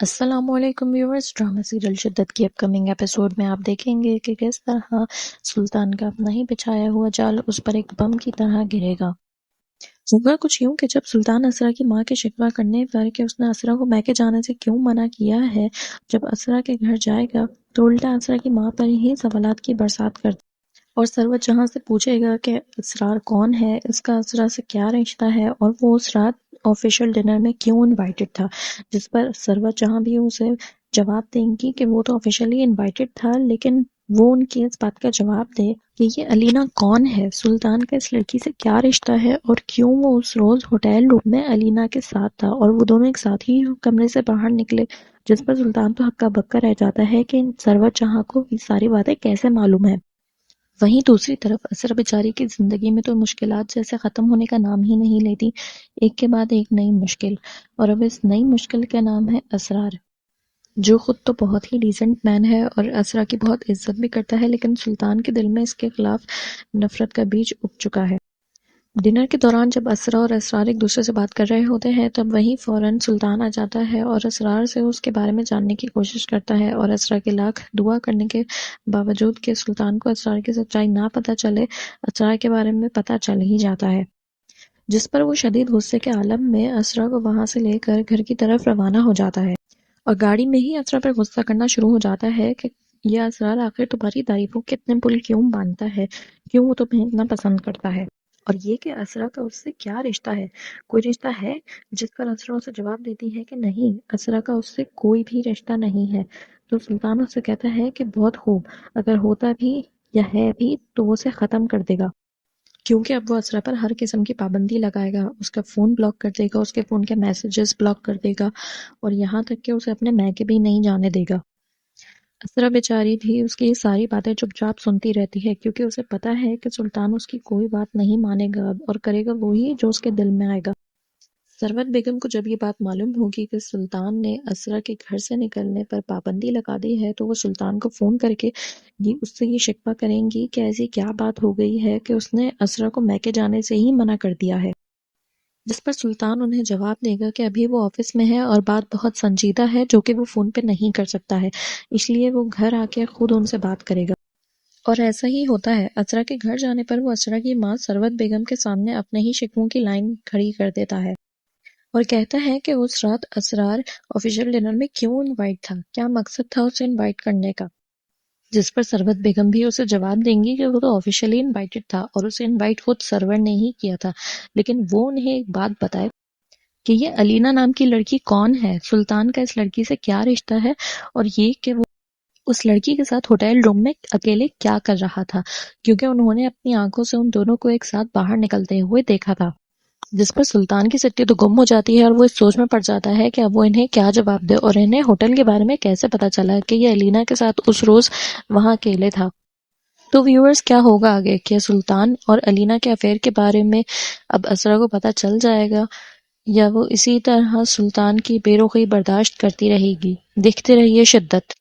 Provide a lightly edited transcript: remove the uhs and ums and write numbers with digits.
السلام علیکم viewers, drama serial شدت کی اپ کمنگ ایپیسوڈ میں آپ دیکھیں گے کہ کس طرح سلطان کا اپنا ہی بچھایا ہوا جال اس پر ایک بم کی طرح گرے گا۔ ہوگا کچھ یوں کہ جب سلطان اسرا کی ماں کے شکوہ کرنے پر کہ اس نے اسرا کو میکے جانے سے کیوں منع کیا ہے، جب اسرا کے گھر جائے گا تو الٹا اسرا کی ماں پر ہی سوالات کی برسات کر اور سروت جہاں سے پوچھے گا کہ اسرار کون ہے، اس کا اسرا سے کیا رشتہ ہے، اور وہ اس رات آفیشیل ڈنر میں کیوں انوائٹڈ تھا، جس پر سروت جہاں بھی اسے جواب دیں گی کہ وہ تو آفیشیلی انوائٹڈ تھا، لیکن وہ ان کی اس بات کا جواب دے کہ یہ علینا کون ہے، سلطان کا اس لڑکی سے کیا رشتہ ہے، اور کیوں وہ اس روز ہوٹل روم میں علینا کے ساتھ تھا اور وہ دونوں ایک ساتھ ہی کمرے سے باہر نکلے، جس پر سلطان تو ہکا بکا رہ جاتا ہے کہ سروت جہاں کو یہ ساری باتیں کیسے معلوم ہے۔ وہیں دوسری طرف اسرا بیچاری کی زندگی میں تو مشکلات جیسے ختم ہونے کا نام ہی نہیں لیتی، ایک کے بعد ایک نئی مشکل، اور اب اس نئی مشکل کا نام ہے اسرار، جو خود تو بہت ہی ڈیسنٹ مین ہے اور اسرا کی بہت عزت بھی کرتا ہے، لیکن سلطان کے دل میں اس کے خلاف نفرت کا بیج اگ چکا ہے۔ ڈنر کے دوران جب اسرا اور اسرار ایک دوسرے سے بات کر رہے ہوتے ہیں، تب وہیں فوراً سلطان آ جاتا ہے اور اسرار سے اس کے بارے میں جاننے کی کوشش کرتا ہے، اور اسرا کے لاکھ دعا کرنے کے باوجود کہ سلطان کو اسرار کی سچائی نہ پتہ چلے، اسرار کے بارے میں پتہ چل ہی جاتا ہے، جس پر وہ شدید غصے کے عالم میں اسرا کو وہاں سے لے کر گھر کی طرف روانہ ہو جاتا ہے، اور گاڑی میں ہی اسرا پر غصہ کرنا شروع ہو جاتا ہے کہ یہ اسرار آخر تمہاری تعریفوں کے اتنے پل کیوں باندھتا ہے، کیوں وہ تمہیں اتنا پسند کرتا ہے، اور یہ کہ اسرا کا اس سے کیا رشتہ ہے، کوئی رشتہ ہے، جس پر اسرا اسے جواب دیتی ہے کہ نہیں، اسرا کا اس سے کوئی بھی رشتہ نہیں ہے، تو سلطان اس سے کہتا ہے کہ بہت خوب، اگر ہوتا بھی یا ہے بھی تو وہ اسے ختم کر دے گا، کیونکہ اب وہ اسرا پر ہر قسم کی پابندی لگائے گا، اس کا فون بلاک کر دے گا، اس کے فون کے میسیجز بلاک کر دے گا، اور یہاں تک کہ اسے اپنے میکے بھی نہیں جانے دے گا۔ اسرا بیچاری بھی اس کی یہ ساری باتیں چپ چاپ سنتی رہتی ہے، کیونکہ اسے پتا ہے کہ سلطان اس کی کوئی بات نہیں مانے گا اور کرے گا وہی جو اس کے دل میں آئے گا۔ سروت بیگم کو جب یہ بات معلوم ہوگی کہ سلطان نے اسرا کے گھر سے نکلنے پر پابندی لگا دی ہے، تو وہ سلطان کو فون کر کے اس سے یہ شکوہ کریں گی کہ ایسی کیا بات ہو گئی ہے کہ اس نے اسرا کو میکے جانے سے ہی منع کر دیا ہے، جس پر سلطان انہیں جواب دے گا کہ ابھی وہ آفس میں ہے اور بات بہت سنجیدہ ہے جو کہ وہ فون پہ نہیں کر سکتا ہے، اس لیے وہ گھر آ کے خود ان سے بات کرے گا۔ اور ایسا ہی ہوتا ہے، اسرا کے گھر جانے پر وہ اسرا کی ماں سروت بیگم کے سامنے اپنے ہی شکووں کی لائن کھڑی کر دیتا ہے اور کہتا ہے کہ اس رات اسرار آفیشیل ڈنر میں کیوں انوائٹ تھا، کیا مقصد تھا اسے انوائٹ کرنے کا، جس پر سروت بیگم بھی اسے جواب دیں گی کہ وہ تو آفیشیلی انوائٹڈ تھا اور اسے انوائٹ خود سرور نے ہی کیا تھا، لیکن وہ انہیں ایک بات بتائے کہ یہ علینا نام کی لڑکی کون ہے، سلطان کا اس لڑکی سے کیا رشتہ ہے، اور یہ کہ وہ اس لڑکی کے ساتھ ہوٹل روم میں اکیلے کیا کر رہا تھا، کیونکہ انہوں نے اپنی آنکھوں سے ان دونوں کو ایک ساتھ باہر نکلتے ہوئے دیکھا تھا، جس پر سلطان کی سٹی تو گم ہو جاتی ہے اور وہ اس سوچ میں پڑ جاتا ہے کہ اب وہ انہیں کیا جواب دے، اور انہیں ہوٹل کے بارے میں کیسے پتا چلا کہ یہ علینا کے ساتھ اس روز وہاں اکیلے تھا۔ تو ویورز، کیا ہوگا آگے؟ کیا سلطان اور علینا کے افیئر کے بارے میں اب اسرا کو پتا چل جائے گا، یا وہ اسی طرح سلطان کی بے رخی برداشت کرتی رہے گی؟ دیکھتے رہیے شدت۔